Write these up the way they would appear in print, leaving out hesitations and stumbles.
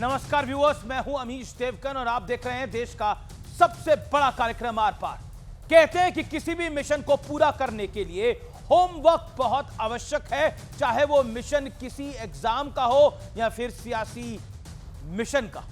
नमस्कार व्यूअर्स, मैं हूं अमीश देवगन और आप देख रहे हैं देश का सबसे बड़ा कार्यक्रम आर पार। कहते हैं कि किसी भी मिशन को पूरा करने के लिए होमवर्क बहुत आवश्यक है, चाहे वो मिशन किसी एग्जाम का हो या फिर सियासी मिशन का।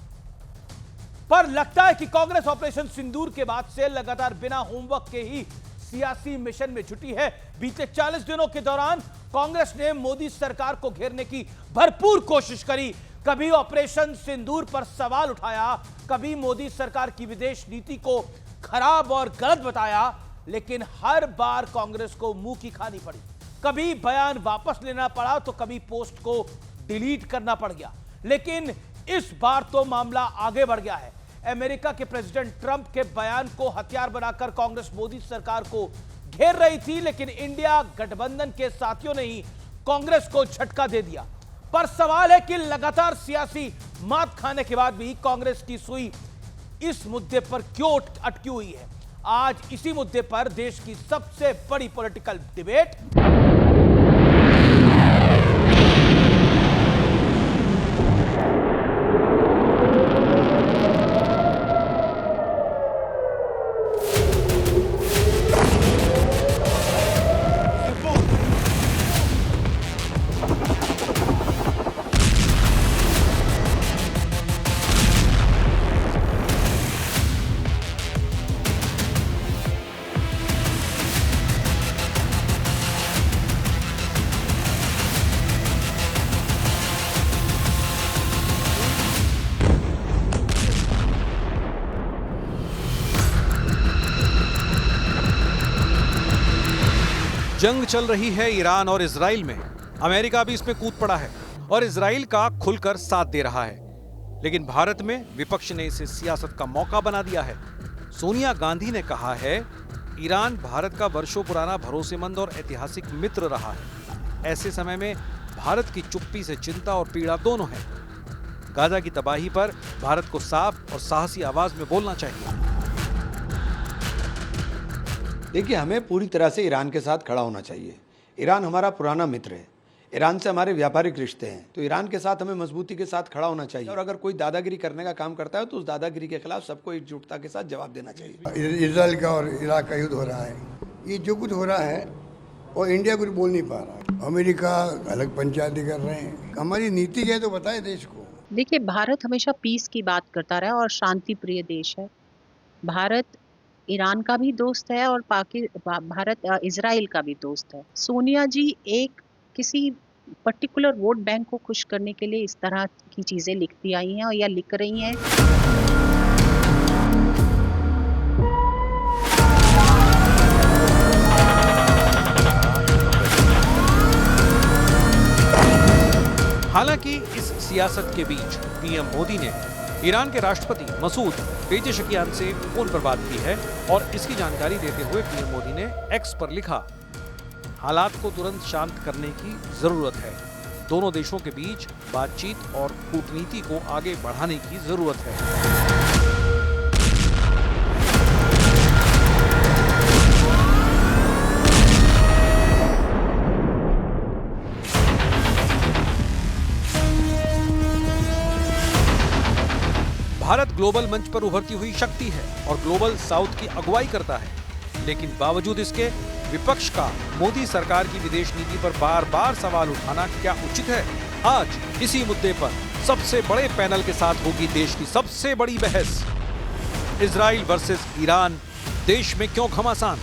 पर लगता है कि कांग्रेस ऑपरेशन सिंदूर के बाद से लगातार बिना होमवर्क के ही सियासी मिशन में जुटी है। बीते 40 दिनों के दौरान कांग्रेस ने मोदी सरकार को घेरने की भरपूर कोशिश करी। कभी ऑपरेशन सिंदूर पर सवाल उठाया, कभी मोदी सरकार की विदेश नीति को खराब और गलत बताया, लेकिन हर बार कांग्रेस को मुंह की खानी पड़ी। कभी बयान वापस लेना पड़ा तो कभी पोस्ट को डिलीट करना पड़ गया। लेकिन इस बार तो मामला आगे बढ़ गया है। अमेरिका के प्रेसिडेंट ट्रंप के बयान को हथियार बनाकर कांग्रेस मोदी सरकार को घेर रही थी, लेकिन इंडिया गठबंधन के साथियों ने ही कांग्रेस को झटका दे दिया। पर सवाल है कि लगातार सियासी मात खाने के बाद भी कांग्रेस की सुई इस मुद्दे पर क्यों अटकी हुई है। आज इसी मुद्दे पर देश की सबसे बड़ी पॉलिटिकल डिबेट जंग चल रही है ईरान और इजराइल में। अमेरिका भी इसमें कूद पड़ा है और इजराइल का खुलकर साथ दे रहा है। लेकिन भारत में विपक्ष ने इसे सियासत का मौका बना दिया है। सोनिया गांधी ने कहा है, ईरान भारत का वर्षों पुराना भरोसेमंद और ऐतिहासिक मित्र रहा है। ऐसे समय में भारत की चुप्पी से चिंता और पीड़ा दोनों है। गाजा की तबाही पर भारत को साफ और साहसी आवाज में बोलना चाहिए। देखिए, हमें पूरी तरह से ईरान के साथ खड़ा होना चाहिए। ईरान हमारा पुराना मित्र है, ईरान से हमारे व्यापारिक रिश्ते हैं, तो ईरान के साथ हमें मजबूती के साथ खड़ा होना चाहिए। और अगर कोई दादागिरी करने का काम करता है तो उस दादागिरी के खिलाफ सबको एकजुटता के साथ जवाब देना चाहिए। इजराइल का और इराक का युद्ध हो रहा है, ये जो कुछ हो रहा है वो इंडिया कुछ बोल नहीं पा रहा है। अमेरिका अलग पंचायती कर रहे हैं। हमारी नीति क्या है तो बताए देश को। देखिए, भारत हमेशा पीस की बात करता रहा और शांति प्रिय देश है। भारत ईरान का भी दोस्त है और भारत इजराइल का भी दोस्त है। सोनिया जी एक किसी पर्टिकुलर वोट बैंक को खुश करने के लिए इस तरह की चीजें लिखती आई हैं और या लिख रही हैं। हालांकि इस सियासत के बीच पीएम मोदी ने ईरान के राष्ट्रपति मसूद पेजेशकियान से फोन पर बात की है और इसकी जानकारी देते हुए पीएम मोदी ने एक्स पर लिखा, हालात को तुरंत शांत करने की जरूरत है। दोनों देशों के बीच बातचीत और कूटनीति को आगे बढ़ाने की जरूरत है। भारत ग्लोबल मंच पर उभरती हुई शक्ति है और ग्लोबल साउथ की अगुवाई करता है, लेकिन बावजूद इसके विपक्ष का मोदी सरकार की विदेश नीति पर बार बार सवाल उठाना क्या उचित है? आज इसी मुद्दे पर सबसे बड़े पैनल के साथ होगी देश की सबसे बड़ी बहस। इजराइल वर्सेस ईरान, देश में क्यों घमासान?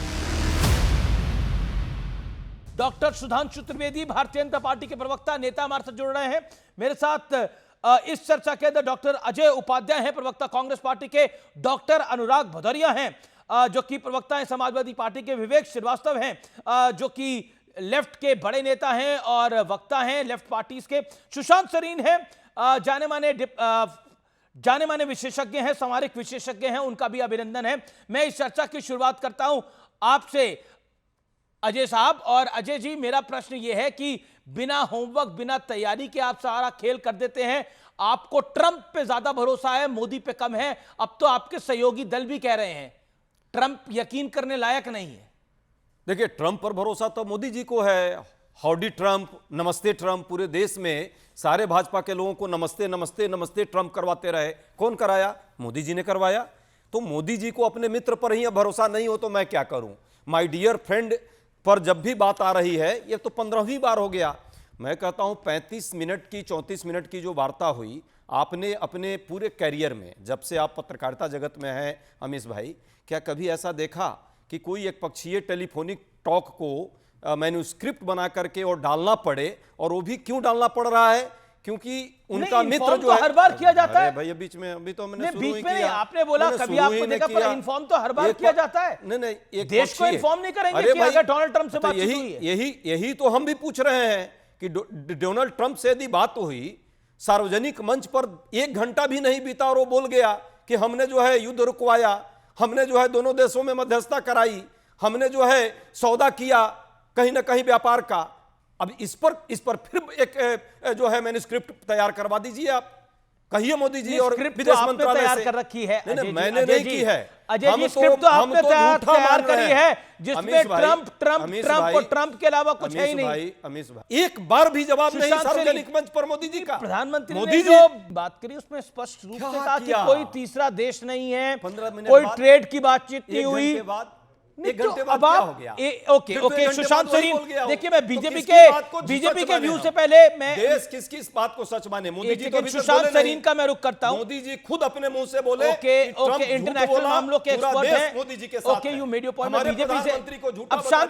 डॉक्टर सुधांशु त्रिवेदी, भारतीय जनता पार्टी के प्रवक्ता, नेता हमारे साथ जुड़ रहे हैं। मेरे साथ इस चर्चा के अंदर डॉक्टर अजय उपाध्याय हैं, प्रवक्ता कांग्रेस पार्टी के। डॉक्टर अनुराग भदौरिया हैं जो कि प्रवक्ता हैं समाजवादी पार्टी के। विवेक श्रीवास्तव हैं जो कि लेफ्ट के बड़े नेता हैं और वक्ता हैं लेफ्ट पार्टीज के। सुशांत सरीन हैं, जाने माने विशेषज्ञ हैं, सामरिक विशेषज्ञ हैं, उनका भी अभिनंदन है। मैं इस चर्चा की शुरुआत करता हूं आपसे अजय साहब। और अजय जी, मेरा प्रश्न यह है कि बिना होमवर्क, बिना तैयारी के आप सारा खेल कर देते हैं। आपको ट्रंप पे ज्यादा भरोसा है, मोदी पे कम है। अब तो आपके सहयोगी दल भी कह रहे हैं ट्रंप यकीन करने लायक नहीं है। देखिए, ट्रंप पर भरोसा तो मोदी जी को है। हाउडी ट्रंप, नमस्ते ट्रंप पूरे देश में सारे भाजपा के लोगों को नमस्ते नमस्ते नमस्ते ट्रंप करवाते रहे। कौन कराया? मोदी जी ने करवाया। तो मोदी जी को अपने मित्र पर ही भरोसा नहीं हो तो मैं क्या करूं? माय डियर फ्रेंड पर जब भी बात आ रही है, ये तो 15वीं बार हो गया। मैं कहता हूं 35 मिनट की 34 मिनट की जो वार्ता हुई, आपने अपने पूरे कैरियर में, जब से आप पत्रकारिता जगत में हैं अमीश भाई, क्या कभी ऐसा देखा कि कोई एक पक्षीय टेलीफोनिक टॉक को मैन्यूस्क्रिप्ट बना करके और डालना पड़े? और वो भी क्यों डालना पड़ रहा है? क्योंकि उनका मित्र जो है, हर बार किया जाता है भैया बीच में, अभी तो मैंने शुरू बीच ही में नहीं, किया। आपने बोला कभी आपको देखा, पर इन्फॉर्म तो हर बार किया जाता है। नहीं, एक देश को इन्फॉर्म नहीं करेंगे कि अगर डोनाल्ड ट्रंप से बातचीत हुई है। यही तो हम भी पूछ रहे हैं कि डोनाल्ड ट्रंप से यदि बात हुई, सार्वजनिक मंच पर 1 घंटा भी नहीं बीता और वो बोल गया कि हमने जो है युद्ध रुकवाया, हमने जो है दोनों देशों में मध्यस्थता कराई, हमने जो है सौदा किया कहीं ना कहीं व्यापार का। अब इस पर फिर एक जो है मैन्यूस्क्रिप्ट तैयार करवा दीजिए आप, कहिए मोदी जी और विदेश मंत्रालय तैयार से। कर रखी है। नहीं, मैंने नहीं की है। अजय जी, स्क्रिप्ट तो आपने तैयार करी है जिसमें ट्रंप के अलावा कुछ है ही नहीं। अमीश भाई, एक बार भी जवाब नहीं सार्वजनिक मंच पर मोदी जी का। प्रधानमंत्री ने जो बात करी उसमें स्पष्ट रूप से कहा कि कोई तीसरा देश नहीं है, 15 मिनट कोई बाद, ट्रेड की बातचीत नहीं हुई। एक घंटे बाद अब क्या आप हो गया? ओके सुशांत सरीन, देखिए मैं बीजेपी के व्यू से पहले मैं देश किस बात को सच माने? मोदी जी तो सुशांत सरीन का मैं रुख करता हूं। मोदी जी खुद अपने मुंह से बोले ओके इंटरनेशनल मामलों के एक्सपर्ट हैं मोदी जी के साथ। Okay you made your point. BJP से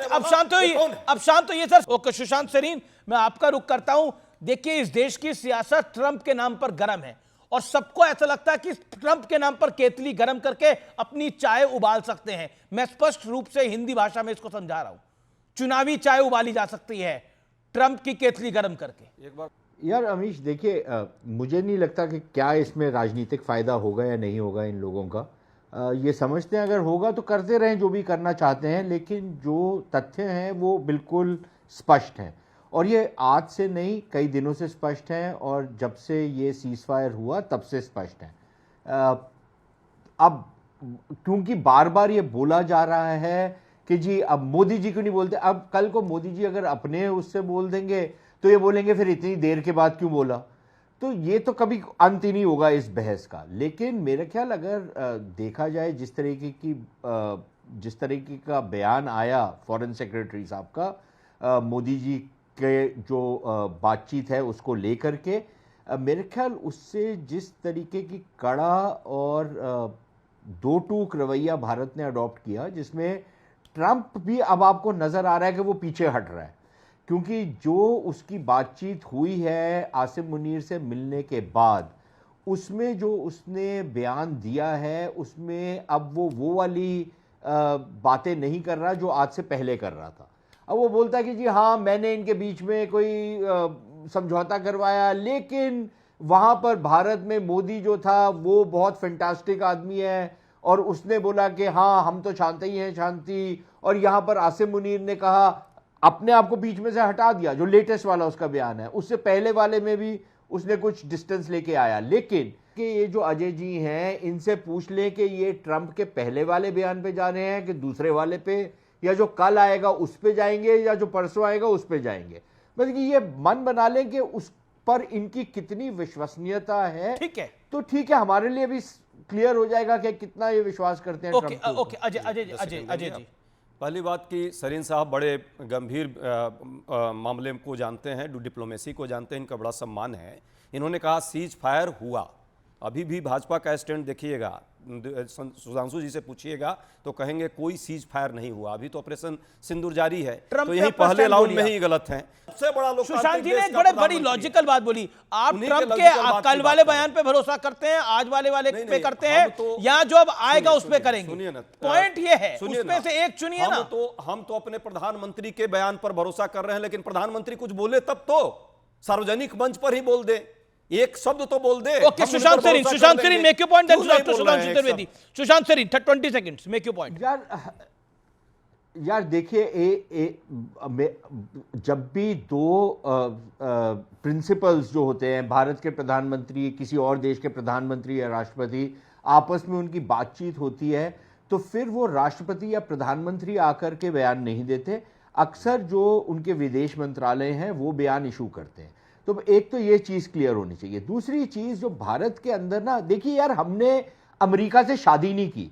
अब शांत होइए सर। ओके सुशांत सरीन, मैं आपका रुख करता हूं। देखिए इस देश की सियासत ट्रंप के नाम पर गर्म है और सबको ऐसा लगता है कि ट्रंप के नाम पर केतली गर्म करके अपनी चाय उबाल सकते हैं। मैं स्पष्ट रूप से हिंदी भाषा में इसको समझा रहा हूं। चुनावी चाय उबाली जा सकती है ट्रंप की केतली गर्म करके। एक बार यार अमीश देखिए, मुझे नहीं लगता कि क्या इसमें राजनीतिक फायदा होगा या नहीं होगा इन लोगों का। ये समझते हैं अगर होगा तो करते रहें जो भी करना चाहते हैं, लेकिन जो तथ्य हैं वो बिल्कुल स्पष्ट हैं और ये आज से नहीं कई दिनों से स्पष्ट हैं और जब से ये सीज फायर हुआ तब से स्पष्ट हैं। अब क्योंकि बार बार ये बोला जा रहा है कि जी अब मोदी जी क्यों नहीं बोलते, अब कल को मोदी जी अगर अपने उससे बोल देंगे तो ये बोलेंगे फिर इतनी देर के बाद क्यों बोला। तो ये तो कभी अंत ही नहीं होगा इस बहस का। लेकिन मेरा ख्याल अगर देखा जाए जिस तरीके का बयान आया फॉरेन सेक्रेटरी साहब का मोदी जी के जो बातचीत है उसको लेकर के, मेरे ख्याल उससे जिस तरीके की कड़ा और दो टूक रवैया भारत ने अडॉप्ट किया, जिसमें ट्रंप भी अब आपको नज़र आ रहा है कि वो पीछे हट रहा है, क्योंकि जो उसकी बातचीत हुई है आसिम मुनीर से मिलने के बाद, उसमें जो उसने बयान दिया है उसमें अब वो वाली बातें नहीं कर रहा जो आज से पहले कर रहा था। अब वो बोलता है कि जी हाँ मैंने इनके बीच में कोई समझौता करवाया, लेकिन वहाँ पर भारत में मोदी जो था वो बहुत फैंटास्टिक आदमी है और उसने बोला कि हाँ हम तो चाहते ही हैं शांति। और यहाँ पर आसिम मुनीर ने कहा, अपने आप को बीच में से हटा दिया, जो लेटेस्ट वाला उसका बयान है, उससे पहले वाले में भी उसने कुछ डिस्टेंस लेके आया। लेकिन कि ये जो अजय जी हैं इनसे पूछ लें कि ये ट्रंप के पहले वाले बयान पे जा रहे हैं कि दूसरे वाले पे, या जो कल आएगा उस पे जाएंगे या जो परसों आएगा उस पे जाएंगे। मतलब कि ये मन बना लें कि उस पर इनकी कितनी विश्वसनीयता है। ठीक है, तो ठीक है, हमारे लिए भी क्लियर हो जाएगा कि कितना ये विश्वास करते हैं। ओके अजय जी, पहली बात कि सरीन साहब बड़े गंभीर मामले को जानते हैं, डिप्लोमेसी को जानते हैं, इनका बड़ा सम्मान है। इन्होंने कहा सीज फायर हुआ। अभी भी भाजपा का स्टैंड देखिएगा, सुधांशु जी से पूछिएगा तो कहेंगे कोई सीज फायर नहीं हुआ, अभी तो ऑपरेशन सिंदूर जारी है। तो यही पहले राउंड में ही गलत है। सबसे बड़ा लोग सुशांत जी ने एक बड़ी लॉजिकल बात बोली। आप ट्रंप के कल वाले बयान पे भरोसा करते हैं, आज वाले पे करते हैं, या जो अब आएगा उस पे करेंगे? सुनिए ना, पॉइंट ये है उसमें से एक चुनिए ना। हम तो अपने प्रधानमंत्री के बयान पर भरोसा कर रहे हैं, लेकिन प्रधानमंत्री कुछ बोले तब तो सार्वजनिक मंच पर ही बोल दे, एक शब्द तो बोल दे। Okay Sushant Sareen make your point, then Sudhanshu Chaturvedi. Sushant Sareen 30 seconds, make your point. यार देखिए, जब भी दो प्रिंसिपल्स जो होते हैं, भारत के प्रधानमंत्री, किसी और देश के प्रधानमंत्री या राष्ट्रपति, आपस में उनकी बातचीत होती है, तो फिर वो राष्ट्रपति या प्रधानमंत्री आकर के बयान नहीं देते। अक्सर जो उनके विदेश मंत्रालय हैं वो बयान इशू करते हैं। तो एक तो ये चीज क्लियर होनी चाहिए। दूसरी चीज जो भारत के अंदर ना, देखिए यार, हमने अमेरिका से शादी नहीं की।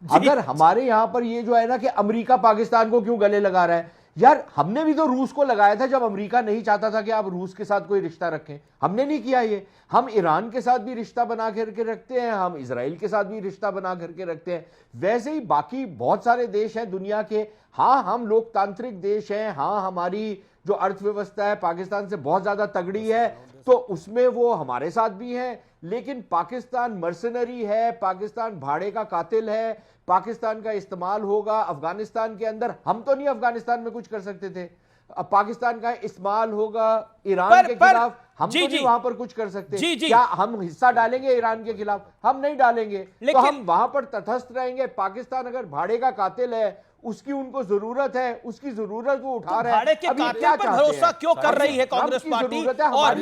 अगर हमारे यहां पर ये जो है ना कि अमेरिका पाकिस्तान को क्यों गले लगा रहा है, यार हमने भी तो रूस को लगाया था जब अमेरिका नहीं चाहता था कि आप रूस के साथ कोई रिश्ता रखें। हमने नहीं किया ये। हम ईरान के साथ भी रिश्ता बना करके रखते हैं, हम इजराइल के साथ भी रिश्ता बना करके रखते हैं। वैसे ही बाकी बहुत सारे देश हैं दुनिया के। हाँ, हम लोकतांत्रिक देश हैं, हाँ हमारी जो अर्थव्यवस्था है पाकिस्तान से बहुत ज्यादा तगड़ी है, तो उसमें वो हमारे साथ भी हैं। लेकिन पाकिस्तान मर्सनरी है, पाकिस्तान भाड़े का कातिल है, पाकिस्तान का इस्तेमाल होगा अफगानिस्तान के अंदर। हम तो नहीं अफगानिस्तान में कुछ कर सकते थे। अब पाकिस्तान का इस्तेमाल होगा ईरान के खिलाफ, हम तो नहीं वहां पर कुछ कर सकते। क्या हम हिस्सा डालेंगे ईरान के खिलाफ? हम नहीं डालेंगे। तो हम वहां पर तटस्थ रहेंगे। पाकिस्तान अगर भाड़े का कातिल है, उसकी उनको जरूरत है, उसकी जरूरत वो उठा रहे हैं। भाड़े के कातिल पर भरोसा क्यों कर रही है कांग्रेस पार्टी? और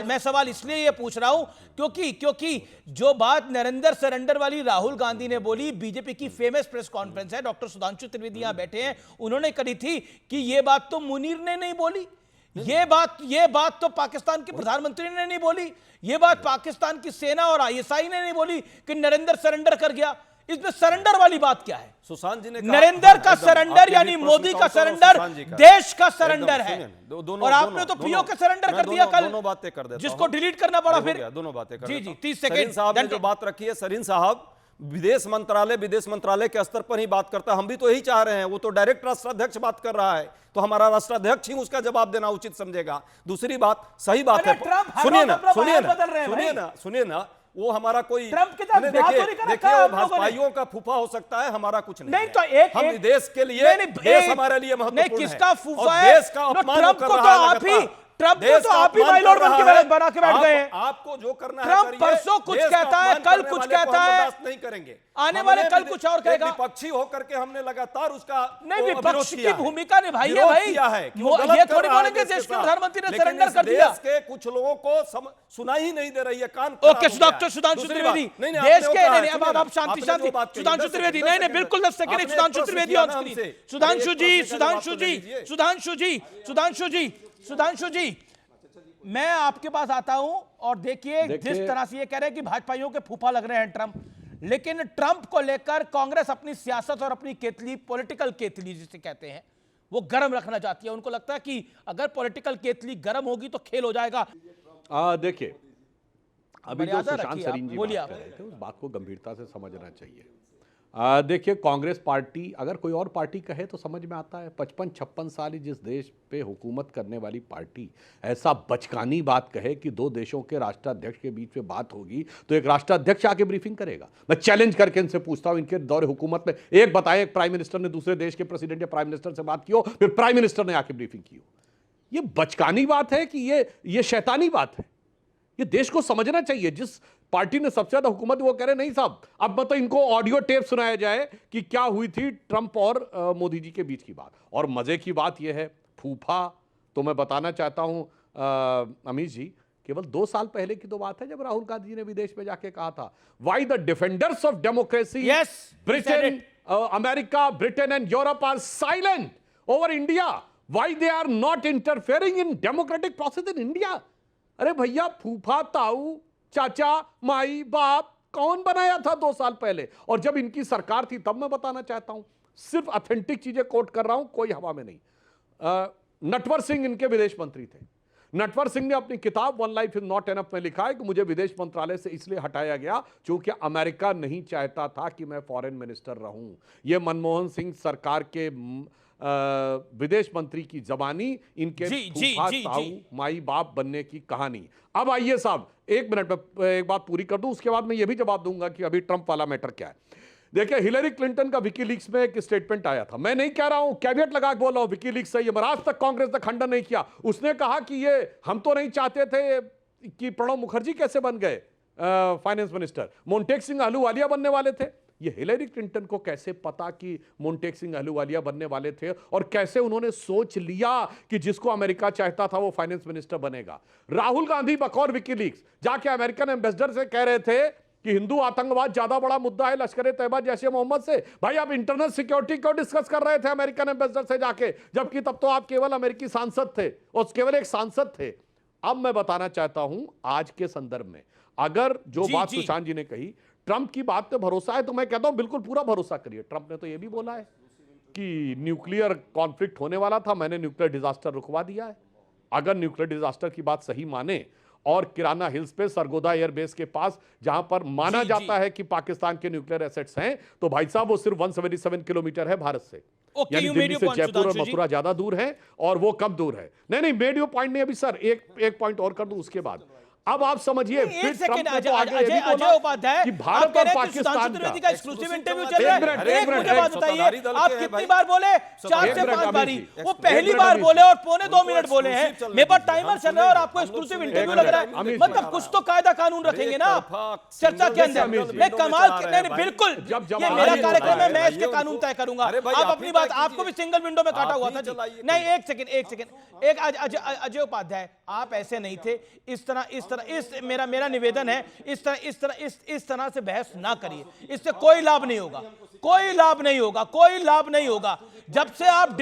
मैं सवाल इसलिए ये पूछ रहा हूं क्योंकि जो बात नरेंद्र सरेंडर वाली राहुल गांधी ने बोली, बीजेपी की फेमस प्रेस कॉन्फ्रेंस है, डॉक्टर सुधांशु त्रिवेदी यहां बैठे हैं, उन्होंने करी थी कि ये बात तो मुनीर ने नहीं बोली, ये बात तो पाकिस्तान के प्रधानमंत्री ने नहीं बोली, ये बात पाकिस्तान की सेना और आईएसआई ने नहीं बोली कि नरेंद्र सरेंडर कर गया। इसमें सरेंडर वाली बात क्या है? सुशांत जी ने नरेंद्र का सरेंडर यानी मोदी का सरेंडर देश का सरेंडर है। और आपने तो पीओ के सरेंडर कर दिया कल, दोनों बातें कर देता जिसको डिलीट करना पड़ा। फिर दोनों बातें कर जी 30 सेकंड। सरीन साहब ने जो बात रखी है, सरीन साहब विदेश मंत्रालय के स्तर पर ही बात करता है। हम भी तो यही चाह रहे हैं। वो तो डायरेक्ट राष्ट्राध्यक्ष बात कर रहा है, तो हमारा राष्ट्राध्यक्ष ही उसका जवाब देना उचित समझेगा। दूसरी बात, सही बात है, सुनिए ना, वो हमारा कोई देखिए वो भाजपाइयों का फूफा हो सकता है, हमारा कुछ नहीं तो हम देश के लिए, देश हमारे लिए महत्वपूर्ण है। किसका फूफा है? देश का अपमान कर रहा है। ट्रम्प को तो आप ही माइलॉर्ड बना के बैठ गए हैं। आपको जो करना है ट्रम्प परसों कुछ कहता है, कल कुछ कहता है, नहीं करेंगे। आने वाले कल कुछ और कहेगा। विपक्षी होकर के हमने लगातार उसका नहीं, विपक्ष की भूमिका निभाई है भाई। ये थोड़ी बोलेंगे देश के प्रधानमंत्री ने सरेंडर कर दिया। देश के कुछ लोगों को सुनाई ही नहीं दे रही है, कान। ओके, डॉक्टर सुधांशु त्रिवेदी, देश के अब आप शांति सुधांशु त्रिवेदी, नहीं बिल्कुल 10 second. Sudhanshu Trivedi on screen. Sudhanshu ji, मैं आपके पास आता हूं और देखिए जिस तरह से ये कह रहे हैं कि भाजपाइयों के फूफा लग रहे हैं ट्रंप, लेकिन ट्रंप को लेकर कांग्रेस अपनी सियासत और अपनी केतली, पॉलिटिकल केतली जिसे कहते हैं, वो गर्म रखना चाहती है। उनको लगता है कि अगर पॉलिटिकल केतली गर्म होगी तो खेल हो जाएगा। देखिए, अभी जो सुशांत सरीन जी बात कर रहे थे, उस बात को गंभीरता से समझना चाहिए। देखिए, कांग्रेस पार्टी अगर कोई और पार्टी कहे तो समझ में आता है। 55-56 साल जिस देश पे हुकूमत करने वाली पार्टी ऐसा बचकानी बात कहे कि दो देशों के राष्ट्राध्यक्ष के बीच में बात होगी तो एक राष्ट्राध्यक्ष आके ब्रीफिंग करेगा। मैं चैलेंज करके इनसे पूछता हूं, इनके दौरे हुकूमत में एक बताएं, एक प्राइम मिनिस्टर ने दूसरे देश के प्रेसिडेंट या प्राइम मिनिस्टर से बात की हो, फिर प्राइम मिनिस्टर ने आके ब्रीफिंग की हो। ये बचकानी बात है कि ये शैतानी बात है? ये देश को समझना चाहिए। जिस पार्टी ने सबसे ज्यादा हुकूमत, वो कह रहे नहीं साहब, अब मतलब इनको ऑडियो टेप सुनाया जाए कि क्या हुई थी ट्रंप और मोदी जी के बीच की बात। और मजे की बात यह है, फूफा तो मैं बताना चाहता हूं अमित जी, केवल 2 साल पहले की तो बात है जब राहुल गांधी जी ने विदेश में जाके कहा था, why the defenders of democracy, Britain, America, Britain and Europe are silent over India, why they are not interfering in democratic process in India. अरे भैया, फूफा, ताऊ, चाचा, माई, बाप कौन बनाया था 2 साल पहले? और जब इनकी सरकार थी तब मैं बताना चाहता हूं, सिर्फ ऑथेंटिक चीजें कोट कर रहा हूं, कोई हवा में नहीं। नटवर सिंह इनके विदेश मंत्री थे। नटवर सिंह ने अपनी किताब one life is not enough में लिखा है कि मुझे विदेश मंत्रालय से इसलिए हटाया गया क्योंकि अमेरिका नहीं चाहता था कि मैं फॉरेन मिनिस्टर रहूं। यह मनमोहन सिंह सरकार के विदेश मंत्री की जबानी, इनके फूफा, ताऊ, माई, बाप बनने की कहानी। अब आइए साहब, 1 मिनट में एक बात पूरी कर दूं, उसके बाद मैं यह भी जवाब दूंगा कि अभी ट्रंप वाला मैटर क्या है। देखिए, हिलरी क्लिंटन का विकीलीक्स में एक स्टेटमेंट आया था। मैं नहीं कह रहा हूं, कैविएट लगा के बोल रहा हूं विकीलीक्स सही है, मगर आज तक कांग्रेस ने खंडन नहीं किया। उसने कहा कि ये हम तो नहीं चाहते थे कि प्रणब मुखर्जी कैसे बन गए फाइनेंस मिनिस्टर, मोंटेक सिंह अहलूवालिया बनने वाले थे। ये हिलरी क्लिंटन को कैसे पता कि मोंटेक सिंह अहलूवालिया बनने वाले थे, और कैसे उन्होंने सोच लिया कि जिसको अमेरिका चाहता था वो फाइनेंस मिनिस्टर बनेगा। राहुल गांधी बकौर विकीलीक्स जाके अमेरिकन एम्बेसडर से कह रहे थे कि हिंदू आतंकवाद ज्यादा बड़ा मुद्दा है लश्कर तैयबा जैसे मोहम्मद से। भाई, आप इंटरनल सिक्योरिटी क्यों डिस्कस कर रहे थे अमेरिकन एम्बेसडर से जाके, जबकि तब तो आप केवल अमेरिकी सांसद थे और केवल एक सांसद थे। अब मैं बताना चाहता हूं आज के संदर्भ में, अगर जो बात जी। सुशांत जी ने कही ट्रंप की बात पे भरोसा है, तो मैं कहता हूं बिल्कुल पूरा भरोसा करिए। ट्रंप ने तो यह भी बोला है कि न्यूक्लियर कॉन्फ्लिक्ट होने वाला था, मैंने न्यूक्लियर डिजास्टर रुकवा दिया है। अगर न्यूक्लियर डिजास्टर की बात सही माने और किराना हिल्स पे सरगोदा एयरबेस के पास जहां पर माना जाता है कि पाकिस्तान के न्यूक्लियर एसेट्स हैं, तो भाई साहब वो सिर्फ 177 किलोमीटर है भारत से। यानी दिल्ली से जयपुर और मथुरा ज्यादा दूर है और वो कम दूर है। नहीं मेड यू पॉइंट नहीं अभी सर, एक पॉइंट और कर दूं उसके बाद। अब आप समझिए अजय उपाध्याय कि भारत और पाकिस्तान का एक्सक्लूसिव इंटरव्यू चल रहा है। एक मुझे बात बताइए, आप कितनी बार बोले? 4 से 5 बारी। वो पहली बार बोले और 1.25 मिनट बोले हैं। मेरे पास टाइमर चल रहा है और आपको एक्सक्लूसिव इंटरव्यू लग रहा है। मतलब कुछ तो कायदा कानून रखेंगे ना चर्चा के अंदर। मैं कमाल बिल्कुल, ये मेरा कार्यक्रम है, मैं इसके कानून तय करूंगा। आप अपनी बात, आपको भी सिंगल विंडो में काटा हुआ था जी। नहीं एक सेकंड, एक अजय उपाध्याय, आप ऐसे नहीं थे। इस तरह मेरा निवेदन है, इस तरह से बहस ना करिए। इससे कोई लाभ नहीं होगा। जब से आप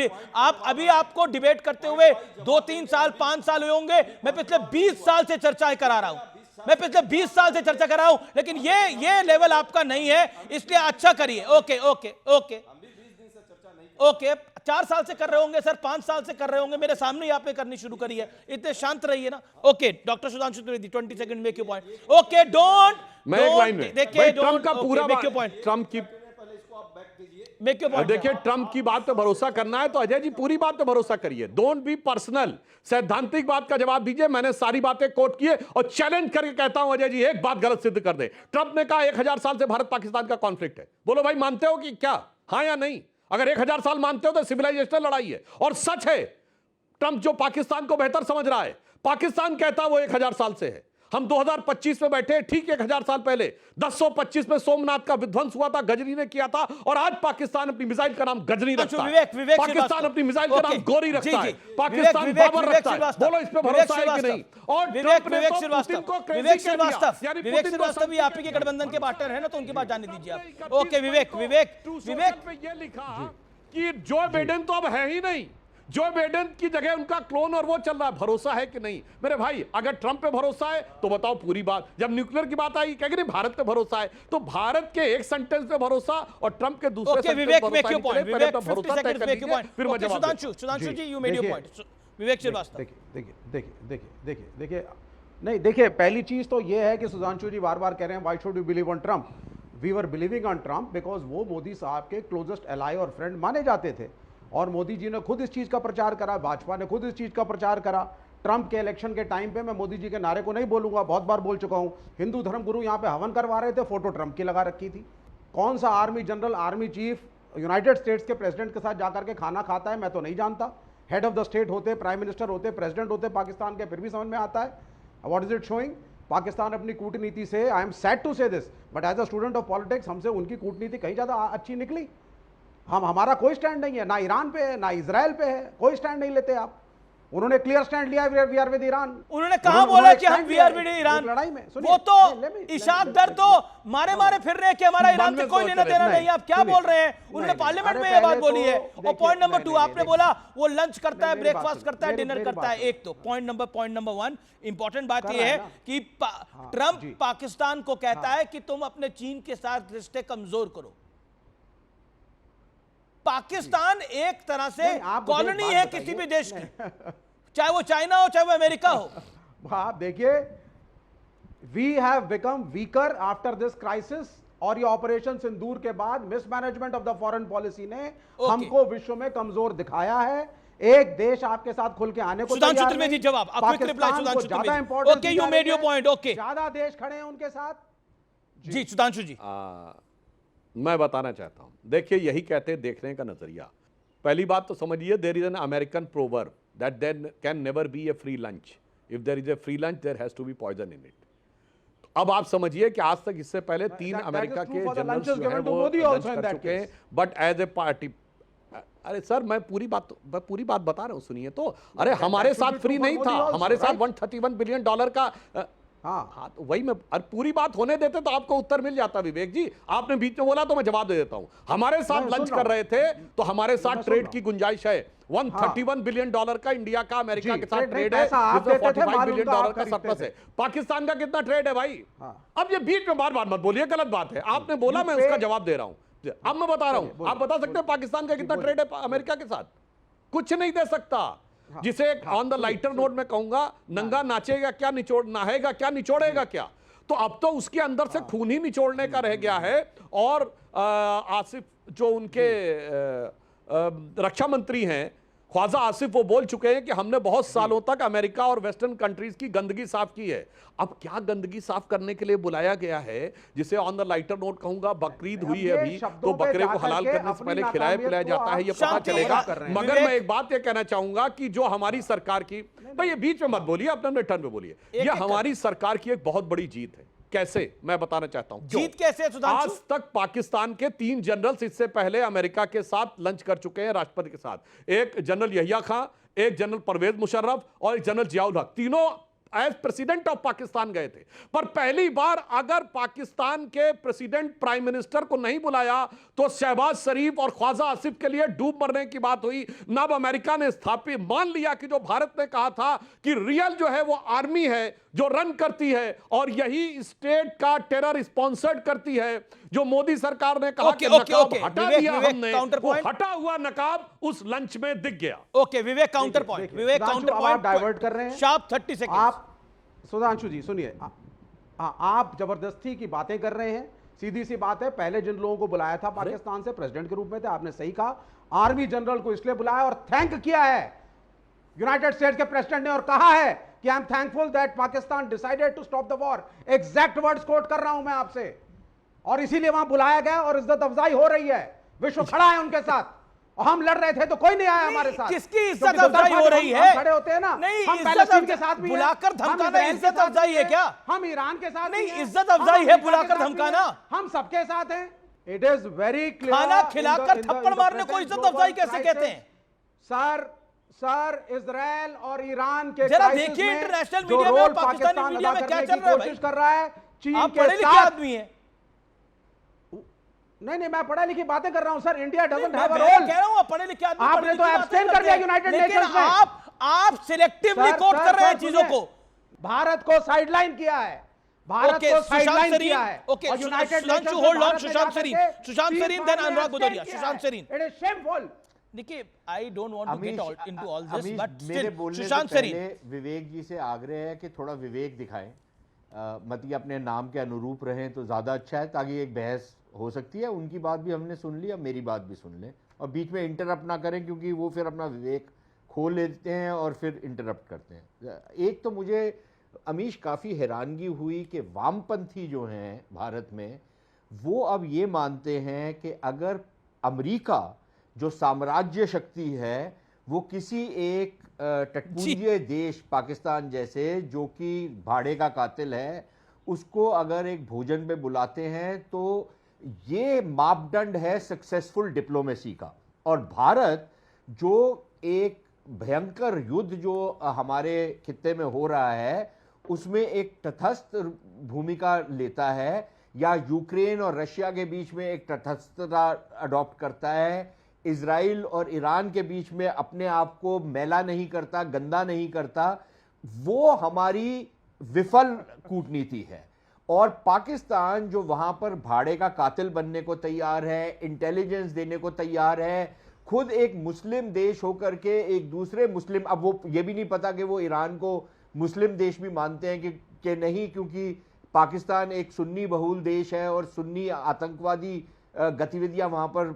अभी आपको डिबेट करते हुए 2-3 साल 5 साल हुए होंगे। मैं पिछले 20 साल से चर्चाएं करा रहा हूं, लेकिन ये लेवल आपका नहीं है, इसलिए अच्छा करिए। ओके 4 साल से कर रहे होंगे सर, 5 साल से कर रहे होंगे, मेरे सामने ही आपने करनी शुरू करी है। इतने शांत रहिए ना। Okay doctor Sudhanshu Trivedi 20 second make your point. Okay देखिए ट्रंप का पूरा पॉइंट, ट्रंप की देखिए ट्रंप की बात पे भरोसा करना है तो अजय जी पूरी बात पे भरोसा करिए। डोंट बी पर्सनल, सैद्धांतिक बात का जवाब दीजिए। मैंने सारी बातें कोट किए और चैलेंज करके कहता हूं अजय जी एक बात गलत सिद्ध कर दे। ट्रंप ने कहा 1000 साल से भारत पाकिस्तान का कॉन्फ्लिक्ट है। बोलो भाई मानते हो कि क्या, हां या नहीं? अगर 1000 साल मानते हो तो सिविलाइजेशनल लड़ाई है। और सच है, ट्रंप जो पाकिस्तान को बेहतर समझ रहा है, पाकिस्तान कहता वो 1000 साल से है। हम 2025 में बैठे, ठीक 1000 साल पहले 1025 में सोमनाथ का विध्वंस हुआ था, गजनी ने किया था। और आज पाकिस्तान अपनी मिसाइल का नाम गजनी रखता है, पाकिस्तान अपनी मिसाइल का नाम गोरी रखता है, पाकिस्तान बाबर रखता है। बोलो इस पे भरोसा है कि नहीं? और विवेक श्रीवास्तव भी आप ही के गठबंधन के पार्टनर है ना, तो उनकी बात जानने दीजिए आप। ओके विवेक ये लिखा कि जो बाइडेन तो अब है ही नहीं, जो बाइडेन की जगह उनका क्लोन और वो चल रहा है। भरोसा है कि नहीं मेरे भाई? अगर ट्रंप पे भरोसा है तो बताओ पूरी बात। जब न्यूक्लियर की बात आई कहेंगे भारत पे भरोसा है, तो भारत के एक सेंटेंस पे भरोसा और ट्रंप के दूसरे सेंटेंस पे भरोसा। फिर मैं जवाब सुधांशु जी यू मेड योर पॉइंट। विवेक श्रीवास्तव देखिए नहीं, देखिए पहली चीज तो ये है कि सुधांशु जी बार बार कह रहे हैं why should you believe on Trump. We were believing on Trump because वो मोदी साहब के क्लोजेस्ट एलाई और फ्रेंड माने जाते थे। और मोदी जी ने खुद इस चीज का प्रचार करा, भाजपा ने खुद इस चीज का प्रचार करा। ट्रंप के इलेक्शन के टाइम पे मैं मोदी जी के नारे को नहीं बोलूंगा, बहुत बार बोल चुका हूं। हिंदू धर्मगुरु यहां पे हवन करवा रहे थे, फोटो ट्रंप की लगा रखी थी। कौन सा army general, army chief United states के प्रेसिडेंट के साथ जाकर के खाना खाता है मैं तो नहीं जानता। हेड ऑफ द स्टेट होते, प्राइम मिनिस्टर होते, प्रेसिडेंट होते पाकिस्तान के, फिर भी समझ में आता है। What is it showing? Pakistan अपनी कूटनीति से, I am sad to say this but as a student of politics, हमसे उनकी कूटनीति कहीं ज्यादा अच्छी निकली। हमारा कोई स्टैंड नहीं है, ना ईरान पे है ना इजराइल पे है, कोई स्टैंड नहीं लेते आप। उन्होंने क्लियर स्टैंड लिया वी आर विद ईरान। उन्होंने कहा बोला कि हम वी आर विद ईरान लड़ाई में। वो तो इशाक दर तो मारे फिर रहे कि हमारा ईरान से कोई लेना देना नहीं। आप क्या बोल रहे हैं? उन्होंने पार्लियामेंट में ये बात बोली है। और पॉइंट नंबर 2 आपने बोला वो लंच करता है, ब्रेकफास्ट करता है, डिनर करता है। एक तो पॉइंट नंबर 1 इंपॉर्टेंट बात यह है कि ट्रंप पाकिस्तान को कहता है कि तुम अपने चीन के साथ रिश्ते कमजोर करो। पाकिस्तान एक तरह से कॉलोनी है किसी भी देश की, चाहे वो चाइना हो चाहे वो अमेरिका हो। आप देखिए, we have become weaker after this crisis. और ये ऑपरेशन सिंदूर के बाद mismanagement of the foreign policy ने हमको विश्व में कमजोर दिखाया है। एक देश आपके साथ खुल के आने को सुधांशु त्रिवेदी जवाब, पाकिस्तान को ज्यादा importance okay you made your point. Okay ज्यादा देश खड़े हैं उनके साथ। जी सुधांशु जी मैं बताना चाहता हूं, देखिए यही कहते हैं देखने का नजरिया। पहली बात तो समझिए, there is an American proverb that there can never be a free lunch, if there is a free lunch there has to be poison in it. अब आप समझिए कि आज तक इससे पहले 3 अमेरिका के जनरल्स जो हैं वो लंच कर चुके हैं, बट एज ए पार्टी। अरे सर मैं पूरी बात बता रहा हूं, सुनिए तो। अरे हमारे साथ फ्री नहीं था, हमारे साथ $131 बिलियन का हाँ तो वही मैं पूरी बात होने देते तो आपको उत्तर मिल जाता। विवेक जी आपने बीच में बोला तो मैं जवाब दे देता हूं। हमारे साथ लंच कर रहे थे तो हमारे साथ ट्रेड की गुंजाइश है। $131 बिलियन का इंडिया का अमेरिका के साथ ट्रेड है, पैसा आप जिसमें देते थे, 45 मालूम बिलियन तो आप का सरप्लस खरीदते है। पाकिस्तान का कितना ट्रेड है भाई? अब ये बीच में बार बार मत बोलिए, गलत बात है। आपने बोला, मैं उसका जवाब दे रहा हूं। अब मैं बता रहा हूं, आप बता सकते हैं पाकिस्तान का कितना ट्रेड है अमेरिका के साथ? कुछ नहीं दे सकता। जिसे ऑन द लाइटर नोट में कहूंगा, नंगा नाचेगा क्या, निचोड़ नहाएगा क्या, निचोड़ेगा क्या? तो अब तो उसके अंदर से खून ही निचोड़ने का रह गया है। और आसिफ जो उनके रक्षा मंत्री हैं, ख्वाजा आसिफ, वो बोल चुके हैं कि हमने बहुत सालों तक अमेरिका और वेस्टर्न कंट्रीज की गंदगी साफ की है। अब क्या गंदगी साफ करने के लिए बुलाया गया है? जिसे ऑन द लाइटर नोट कहूंगा, बकरीद हुई है अभी, तो बकरे को हलाल करने से पहले खिलाया पिलाया जाता है, ये पता चलेगा। मगर मैं एक बात ये कहना चाहूंगा कि जो हमारी सरकार की, भाई ये बीच में मत बोलिए, अपने टर्न पे बोलिए, ये हमारी सरकार की एक बहुत बड़ी जीत है। कैसे, मैं बताना चाहता हूं। जीत कैसे? आज तक पाकिस्तान के 3 जनरल्स इससे पहले अमेरिका के साथ लंच कर चुके हैं, राष्ट्रपति के साथ। एक जनरल यहिया खां, एक जनरल परवेज मुशर्रफ और एक जनरल जियाउल हक, तीनों एज प्रेसिडेंट ऑफ पाकिस्तान गए थे। पर पहली बार अगर पाकिस्तान के प्रेसिडेंट प्राइम मिनिस्टर को नहीं बुलाया तो शहबाज शरीफ और ख्वाजा आसिफ के लिए डूब मरने की बात हुई। नब अमेरिका ने स्थापित मान लिया कि जो भारत ने कहा था कि रियल जो है वो आर्मी है जो रन करती है और यही स्टेट का टेरर स्पॉन्सर्ड करती है। जो मोदी सरकार ने कहा कि नकाब हटा दिया हमने, वो हटा हुआ नकाब उस लंच में दिख गया। ओके विवेक, काउंटर पॉइंट। विवेक, काउंटर पॉइंट डाइवर्ट कर रहे हैं। Sharp 30 second. आप सुधांशु जी सुनिए, आप जबरदस्ती की बातें कर रहे हैं। सीधी सी बात है, पहले जिन लोगों को बुलाया था पाकिस्तान से प्रेसिडेंट के रूप में थे, आपने सही कहा, आर्मी जनरल को इसलिए बुलाया और थैंक किया है यूनाइटेड स्टेट्स के प्रेसिडेंट ने, और कहा है कि I am thankful that Pakistan decided to stop the war. Exact words quote कर रहा हूं मैं आपसे, और इसीलिए वहां बुलाया गया और इज्जत अफजाई हो रही है। विश्व खड़ा है उनके साथ, और हम लड़ रहे थे तो कोई नहीं आया हमारे साथ। किसकी इज्जत अफजाई हो रही है? खड़े होते हैं ना, नहीं, हम इज्जत के साथ भी बुलाकर धमकाना इज्जत अफजाई है क्या? हम ईरान के साथ नहीं, इज्जत अफजाई है बुलाकर धमकाना। हम सबके साथ हैं। It is very clear. खाना खिलाकर थप्पड़ मारने को इज्जत अफजाई कैसे कहते हैं? सर इजराइल और ईरान के जरा देखिए इंटरनेशनल मीडिया में, पाकिस्तानी मीडिया में क्या चल रहा है। कोशिश कर रहा है चीन आप के पढ़े लिखे आदमी हैं। नहीं, मैं पढ़ा लिखी बातें कर रहा हूं sir. India doesn't have a role. कह रहा हूं पढ़े लिखे आदमी, आपने तो एब्सटेन कर दिया यूनाइटेड नेशंस में। आप सिलेक्टिवली कोट कर रहे हैं चीजों को। भारत को साइडलाइन किया है, भारत को साइडलाइन किया है। Okay, United Nations hold on. Sushant Sareen, then Anurag Bhadauria. Sushant Sareen, it is shameful. देखिए, I don't want to get into all this, but मेरे बोलने से पहले विवेक जी से आग्रह है कि थोड़ा विवेक दिखाएं, मतलब अपने नाम के अनुरूप रहें तो ज्यादा अच्छा है, ताकि एक बहस हो सकती है। उनकी बात भी हमने सुन ली, अब मेरी बात भी सुन लें, और बीच में इंटरप्ट ना करें, क्योंकि वो फिर अपना विवेक खोल लेते हैं और फिर इंटरप्ट करते हैं। एक तो मुझे अमीश काफ़ी हैरानगी हुई कि वामपंथी जो हैं भारत में, वो अब ये मानते हैं कि अगर अमेरिका जो साम्राज्य शक्ति है वो किसी एक टटपुंजे देश पाकिस्तान जैसे, जो कि भाड़े का कातिल है, उसको अगर एक भोजन पे बुलाते हैं तो ये मापदंड है सक्सेसफुल डिप्लोमेसी का। और भारत जो एक भयंकर युद्ध जो हमारे खित्ते में हो रहा है उसमें एक तटस्थ भूमिका लेता है, या यूक्रेन और रशिया के बीच में एक तटस्थता अडॉप्ट करता है, इजराइल और ईरान के बीच में अपने आप को मैला नहीं करता, गंदा नहीं करता, वो हमारी विफल कूटनीति है। और पाकिस्तान जो वहां पर भाड़े का कातिल बनने को तैयार है, इंटेलिजेंस देने को तैयार है, खुद एक मुस्लिम देश होकर के एक दूसरे मुस्लिम, अब वो ये भी नहीं पता कि वो ईरान को मुस्लिम देश भी मानते हैं कि नहीं, क्योंकि पाकिस्तान एक सुन्नी बहुल देश है और सुन्नी आतंकवादी गतिविधियां वहां पर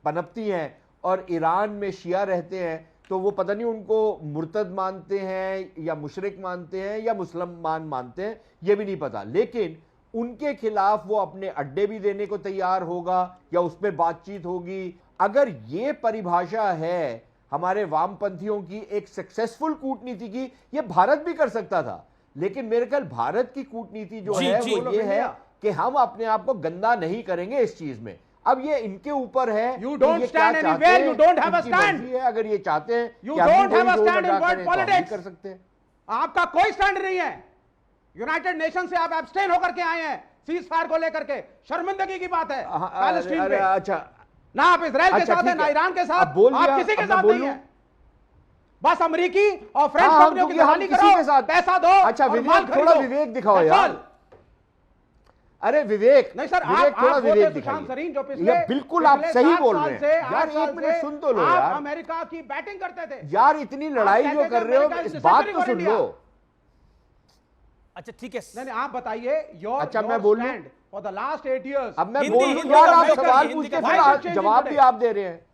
पनपती हैं, और ईरान में शिया रहते हैं, तो वो पता नहीं उनको मुर्तद मानते हैं या मुशरिक मानते हैं या मुसलमान मानते हैं, ये भी नहीं पता। लेकिन उनके खिलाफ वो अपने अड्डे भी देने को तैयार होगा या उस पर बातचीत होगी। अगर ये परिभाषा है हमारे वामपंथियों की एक सक्सेसफुल कूटनीति की, ये भारत भी कर सकता था। लेकिन मेरे ख्याल भारत की कूटनीति जो है वो ये है कि हम अपने आप को गंदा नहीं करेंगे इस चीज में। अब ये इनके ऊपर है, you don't stand anywhere, you don't have a stand. अगर ये चाहते हैं you don't have a stand in world कर पॉलिटिक्स, सकते हैं। आपका कोई स्टैंड नहीं है। यूनाइटेड नेशन से आप एब्सटेन होकर के आए हैं सीज फायर को लेकर के, शर्मिंदगी की बात है। पैलेस्टीन पे अच्छा, ना आप इसराइल के अच्छा, साथ है, ठीक ना है। ईरान के अब साथ, बोल आप दिया, किसी के अब मैं साथ बोल नहीं लूं? है। बस अमेरिकी और फ्रेंच हाँ, कंपनियों की क्योंकि हम दलाली किसी करो, के साथ पैसा दो। अच्छा और विवेक, माल थोड़ा खरीदो। विवेक दिखाओ That's यार। all। अरे विवेक, नहीं सर, विवेक आप थोड़ा बोलते विवेक सुशांत सरीन जो दिखाइए। ये बिल्कुल आप पिछले सही 7 बोल साल रहे से, हैं 8 यार। साल एक मिनट से सुन तो लो आप यार। अमेरिका की बैटिंग करते थे यार इतनी लड़ाई कहते जो थे कर रहे हो, अमेरिका इस is बात necessary तो for सुन India। लो। अच्छा ठीक है, नहीं आप बताइए योर अच्छा, मैं बोल लूं? For the last 8 years। अब मैं हिंदी- बोल हिंदी लूं यार, का आप ब्रेक सवाल करिए, हिंदी पूछते का फिर ब्रेक करिए। जवाब भी आप दे रहे हैं।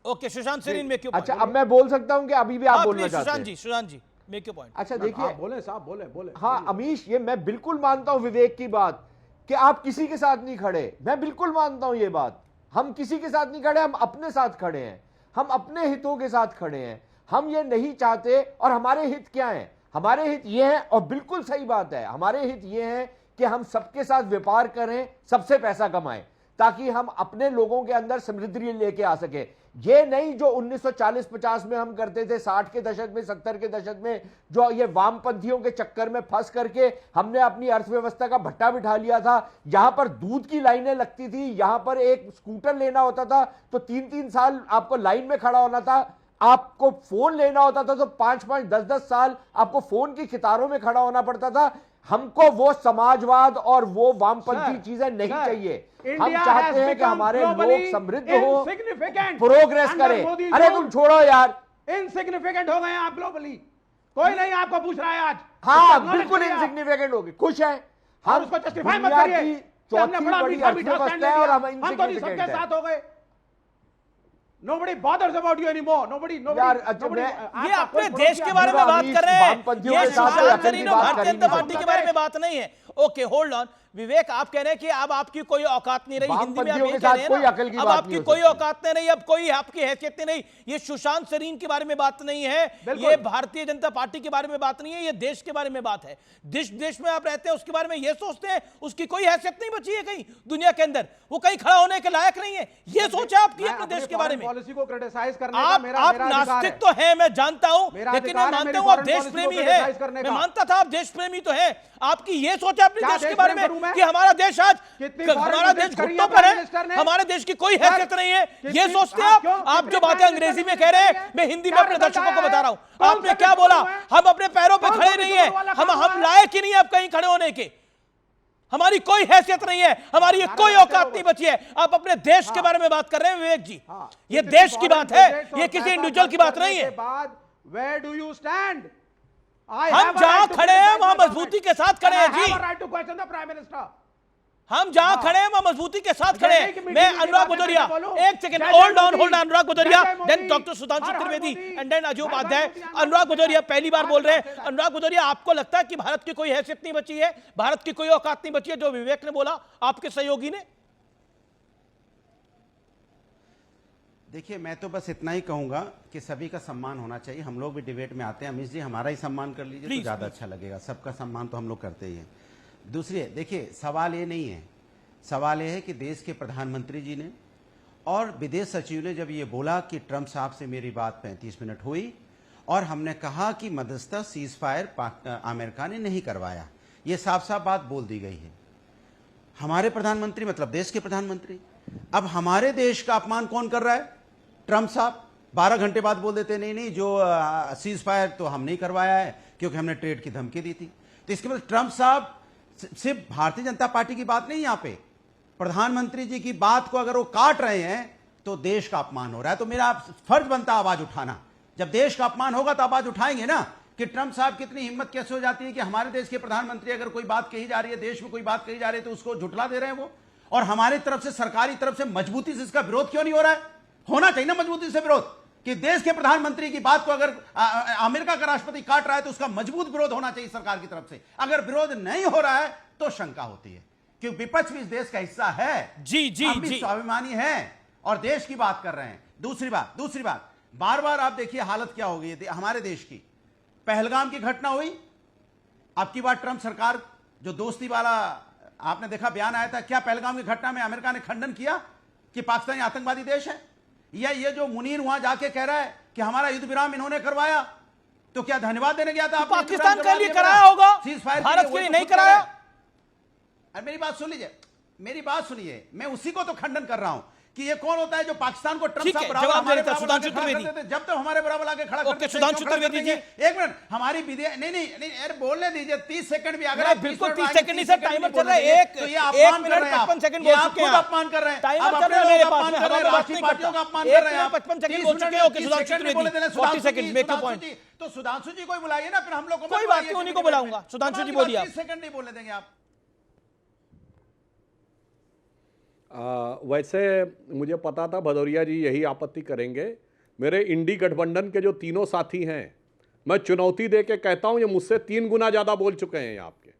ओके सुशांत सरीन में क्यों अच्छा अब मैं बोल सकता हूं कि अभी भी आप बोलना चाहते हैं? सुशांत जी मेक योर पॉइंट। अच्छा देखिए, बोले साहब, बोले बोले। हाँ अमीश, ये मैं बिल्कुल मानता हूं विवेक की बात कि आप किसी के साथ नहीं खड़े। मैं बिल्कुल मानता हूं ये बात। हम किसी के साथ नहीं खड़े, हम अपने साथ खड़े हैं। हम अपने हितों के साथ खड़े हैं। हम ये नहीं चाहते। और हमारे हित क्या हैं? हमारे हित ये हैं, और बिल्कुल सही बात है, हमारे हित ये हैं कि हम सबके साथ व्यापार करें, सबसे पैसा कमाएं, ताकि हम अपने लोगों के अंदर समृद्धि लेके आ सके। ये नहीं जो 1940-50 में हम करते थे, 60 के दशक में, 70 के दशक में, जो ये वामपंथियों के चक्कर में फंस करके हमने अपनी अर्थव्यवस्था का भट्टा बिठा लिया था। यहां पर दूध की लाइनें लगती थी, यहां पर एक स्कूटर लेना होता था तो 3-3 साल आपको लाइन में खड़ा होना था। आपको फोन लेना होता था तो 5-5, 10-10 साल आपको फोन की कतारों में खड़ा होना पड़ता था। हमको वो समाजवाद और वो वामपंथी चीजें नहीं चाहिए। हम चाहते हैं कि हमारे लोग समृद्ध हो, प्रोग्रेस करें। अरे तुम छोड़ो यार, इनसिग्निफिकेंट हो गए हैं आप ग्लोबली। कोई नहीं आपको पूछ रहा है आज। हाँ बिल्कुल इनसिग्निफिकेंट हो गए, खुश हैं हम हम। उसको जस्टिफाई मत दुनिया करिए की कि हमने चौथी बड़ा बड़ी मीठा मीठा स्टैंड अर्थव्यवस्था है और हम हम तो नहीं सबके इनसिग्निफिकेंट साथ है। हो गए। Nobody bothers about you anymore. Nobody यार, अच्छा, nobody- मैं- आपका ये अपने कोई देश के बारे में बात कर रहे हैं। वामपंथियों ये के साथ सुशांत अकल की सरीन और बात भारतीय कर जनता ही नहीं पार्टी के बारे में बात नहीं है। ओके होल्ड ऑन विवेक, आप कह रहे हैं कि अब आपकी कोई औकात नहीं रही। हिंदी में आप वामपंथियों ये के कह साथ रहे हैं कोई ना, अकल की अब बात आपकी नहीं हो कोई सकती। औकात नहीं रही, अब कोई आपकी हैसियत नहीं रही। ये सुशांत सरीन के बारे में बात नहीं है, बिल्कुल। ये भारतीय जनता पार्टी के बारे में बात नहीं है, ये देश के बारे में बात है। जिस देश में आप रहते हैं उसके बारे में ये सोचते हैं उसकी कोई हैसियत नहीं बची है कहीं दुनिया के अंदर, वो कहीं खड़ा होने के लायक नहीं है। ये सोचा आपकी मैं अपने अपनी देश के बारे में। पॉलिसी को क्रिटिसाइज करने का आप मेरा अधिकार नास्तिक है। तो है, मैं जानता हूं, मेरा लेकिन मैं अधिकार है मानता मेरी हूं आप foreign देश policy प्रेमी को है। criticize करने मैं का। मानता था आप देश प्रेमी तो है। आपकी ये सोच है अपने क्या देश के देश बारे प्रेम में करूं मैं? कि हमारा देश आज कितनी foreign हमारा visit देश करी है घुटनों पर प्राइम है, मिनिस्टर ने? हमारे देश की कोई हैसियत नहीं है। ये कितनी- सोचते हैं हाँ, आप। क्यों? आप कितनी जो बातें प्राइम अंग्रेजी में मिनिस्टर कह रहे ने हैं, मैं हिंदी में क्या अपने रिजल्ट दर्शकों को आया बता रहा है? हूं। कौन आपने सा क्या किसको बोला? हुआ है? हम अपने पैरों पे कौन खड़े सा नहीं किसको है, वाला हम काम हुआ है? लायक ही नहीं है अब कहीं खड़े होने के। हमारी कोई हैसियत नहीं है, हमारी ये कोई औकात नहीं बची है। आप अपने देश के बारे में बात कर रहे हैं विवेक जी, ये देश की बात है, ये किसी इंडिविजुअल की बात नहीं है। Where do you stand? हम जहां खड़े हैं वहां मजबूती के साथ खड़े हैं जी। Right to question the prime minister. हम जहां खड़े हैं वहां मजबूती के साथ खड़े हैं। मीटिंग मैं की अनुराग बातें भदौरिया, मैं बोलूं? एक second, Jai hold on Modi, Anurag Bhadauria, Jai then Modi, doctor Sudhanshu हर हर त्रिवेदी मोदी, एंड देन अजय हर हर उपाध्याय। मोदी, अनुराग भदौरिया पहली बार हर बोल रहे हर हैं। मोदी। अनुराग भदौरिया, आपको लगता है कि भारत की कोई हैसियत नहीं बची है, भारत की कोई औकात नहीं बची है, जो विवेक ने बोला आपके सहयोगी ने? देखिए, मैं तो बस इतना ही कहूंगा कि सभी का सम्मान होना चाहिए। हम लोग भी डिबेट में आते हैं, अमीश जी हमारा ही सम्मान कर लीजिए तो ज़्यादा अच्छा लगेगा। सबका सम्मान तो हम लोग करते ही हैं। दूसरी, देखिए सवाल ये नहीं है, सवाल ये है कि देश के प्रधानमंत्री जी ने और विदेश सचिव ने जब ये बोला कि ट्रंप साहब से मेरी बात 35 मिनट हुई और हमने कहा कि मध्यस्थता सीज फायर अमेरिका ने नहीं करवाया, ये साफ साफ बात बोल दी गई है। हमारे प्रधानमंत्री मतलब देश के प्रधानमंत्री, अब हमारे देश का अपमान कौन कर रहा है? ट्रंप साहब 12 घंटे बाद बोल देते नहीं नहीं, जो सीज फायर तो हम नहीं करवाया है क्योंकि हमने ट्रेड की धमकी दी थी। तो इसके मतलब ट्रंप साहब सिर्फ भारतीय जनता पार्टी की बात नहीं, यहां पे प्रधानमंत्री जी की बात को अगर वो काट रहे हैं तो देश का अपमान हो रहा है। तो मेरा फर्ज बनता है आवाज उठाना। जब देश का अपमान होगा तो आवाज उठाएंगे ना कि ट्रंप साहब कितनी हिम्मत कैसे हो जाती है कि हमारे देश के प्रधानमंत्री अगर कोई बात कही जा रही है, देश में कोई बात कही जा रही है तो उसको झुठला दे रहे हैं वो। और हमारी तरफ से, सरकारी तरफ से मजबूती से इसका विरोध क्यों नहीं हो रहा है? होना चाहिए ना मजबूती से विरोध, कि देश के प्रधानमंत्री की बात को अगर अमेरिका का राष्ट्रपति काट रहा है तो उसका मजबूत विरोध होना चाहिए सरकार की तरफ से। अगर विरोध नहीं हो रहा है तो शंका होती है, क्योंकि विपक्ष भी इस देश का हिस्सा है। जी जी हम भी जी, स्वाभिमानी हैं और देश की बात कर रहे हैं। दूसरी बात, बार बार आप देखिए हालत क्या हो गई है हमारे देश की। पहलगाम की घटना हुई, अब की बार ट्रंप सरकार जो दोस्ती वाला आपने देखा बयान आया था, क्या पहलगाम की घटना में अमेरिका ने खंडन किया कि पाकिस्तान आतंकवादी देश है? या ये जो मुनीर वहां जाके कह रहा है कि हमारा युद्ध विराम इन्होंने करवाया, तो क्या धन्यवाद देने गया था? पाकिस्तान के लिए कराया होगा, सीज फायर भारत के लिए नहीं कराया। अरे मेरी बात सुन लीजिए, मेरी बात सुनिए, मैं उसी को तो खंडन कर रहा हूं कि ये कौन होता है जो पाकिस्तान को ट्रंप ठीक है, साहब बराबर जवाब दे हमारे देता है, बराबर सुधांशु आके खड़ा त्रिवेदी। कर देते, जब तक हमारे बराबर आके खड़ा कर ओके, देते, सुधांशु क्यों खड़ा कर त्रिवेदी देंगे? एक मिनट, हमारी विधेयक नहीं नहीं नहीं, अरे बोलने दीजिए, 30 सेकंड भी अगर नहीं, आप बिल्कुल 30 30 मिनट सेकंड नहीं सर, सेकंड टाइमर भी चल रहा है, बोलेंगे, एक तो ये एक अपमान मिनट कर रहे हैं 55 आप। सेकंड ये बोल आप चुके हैं खुद आप। अपमान कर रहे हैं, टाइमर आप चल अपने रहा है लोगों मेरे का पास अपमान में, कर रहे हैं, हवा में बाकी बात नहीं पार्टियों का करता। अपमान कर रहे हैं एक आप। 55 सेकंड 30 बोल चुके मिनट, हैं, ओके, 30 सुधांशु सेकंड भी त्रिवेदी, बोले थे ना, 40 सेकंड, मेक योर पॉइंट। तो सुधांशु जी को ही बुलाइए ना, फिर हम लोग को कोई बात नहीं, उन्हीं को बुलाऊंगा। सुधांशु जी बोलिए आप। 30 सेकंड नहीं बोलने देंगे आप। वैसे मुझे पता था भदौरिया जी यही आपत्ति करेंगे। मेरे इंडी गठबंधन के जो तीनों साथी हैं, मैं चुनौती दे के कहता हूं, ये मुझसे 3 गुना ज़्यादा बोल चुके हैं। यहाँ आपके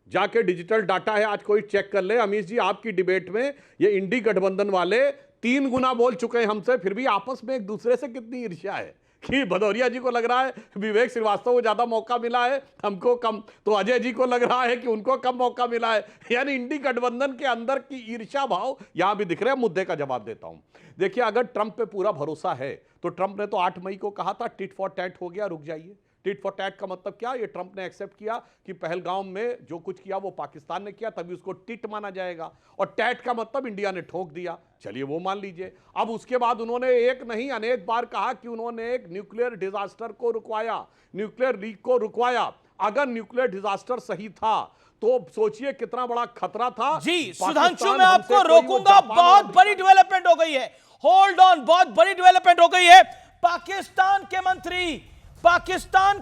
जाके डिजिटल डाटा है, आज कोई चेक कर ले। अमीश जी, आपकी डिबेट में ये इंडी गठबंधन वाले 3 गुना बोल चुके हैं हमसे, फिर भी आपस में एक दूसरे से कितनी ईर्ष्या है कि भदौरिया जी को लग रहा है विवेक श्रीवास्तव को ज़्यादा मौका मिला है, हमको कम, तो अजय जी को लग रहा है कि उनको कम मौका मिला है। यानी इंडी गठबंधन के अंदर की ईर्ष्या भाव यहां भी दिख रहे हैं। मुद्दे का जवाब देता हूं। देखिए, अगर ट्रंप पे पूरा भरोसा है तो ट्रंप ने तो 8 मई को कहा था टिट फॉर टैट हो गया, रुक जाइए। टिट फॉर टैट का मतलब क्या? ये ट्रंप ने एक्सेप्ट किया कि पहलगाम में जो कुछ किया वो पाकिस्तान ने किया, तभी उसको टिट माना जाएगा। और टैट का मतलब इंडिया ने ठोक दिया, चलिए वो मान लीजिए। अब उसके बाद उन्होंने एक नहीं अनेक बार कहा कि उन्होंने एक न्यूक्लियर डिजास्टर को रुकवाया, न्यूक्लियर लीक को रुकवाया। अगर न्यूक्लियर डिजास्टर सही था तो सोचिए कितना बड़ा खतरा था। जी सुधांशु, मैं आपको रोकूंगा, बहुत बड़ी डेवलपमेंट हो गई है। होल्ड ऑन, बहुत बड़ी डेवलपमेंट हो गई है। पाकिस्तान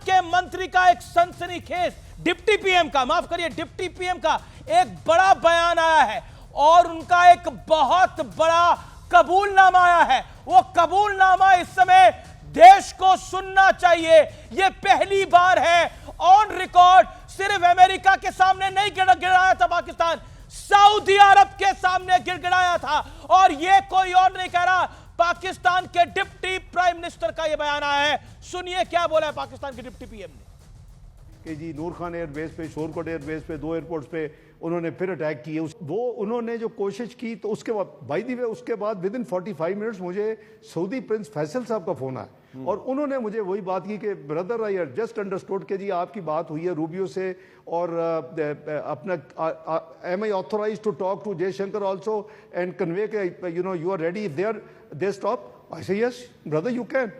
के मंत्री का एक सनसनीखेज, डिप्टी पीएम का, माफ करिए, डिप्टी पीएम का एक बड़ा बयान आया है और उनका एक बहुत बड़ा कबूलनामा आया है। वो कबूलनामा इस समय देश को सुनना चाहिए। ये पहली बार है ऑन रिकॉर्ड, सिर्फ अमेरिका के सामने नहीं गिड़गिड़ाया था पाकिस्तान, सऊदी अरब के सामने गिड़गिड़ाया था। और ये कोई और नहीं कह रहा, पाकिस्तान के डिप्टी प्राइम मिनिस्टर का यह बयान आया है। सुनिए क्या बोला है पाकिस्तान के डिप्टी पीएम ने। कि जी नूर खान एयरबेस पे, शोरकोट एयरबेस पे, 2 एयरपोर्ट्स पे उन्होंने फिर अटैक किए। वो उन्होंने जो कोशिश की, तो उसके बाद बाय द वे उसके बाद विद इन 45 मिनट्स मुझे सऊदी प्रिंस फैसल साहब का फोन आया और उन्होंने मुझे वही बात की कि ब्रदर आई जस्ट अंडरस्टूड के जी आपकी बात हुई है रूबियो से और अपना am I authorize to talk to Jaishankar also and convey के you know you are ready if they stop. I say yes brother you can.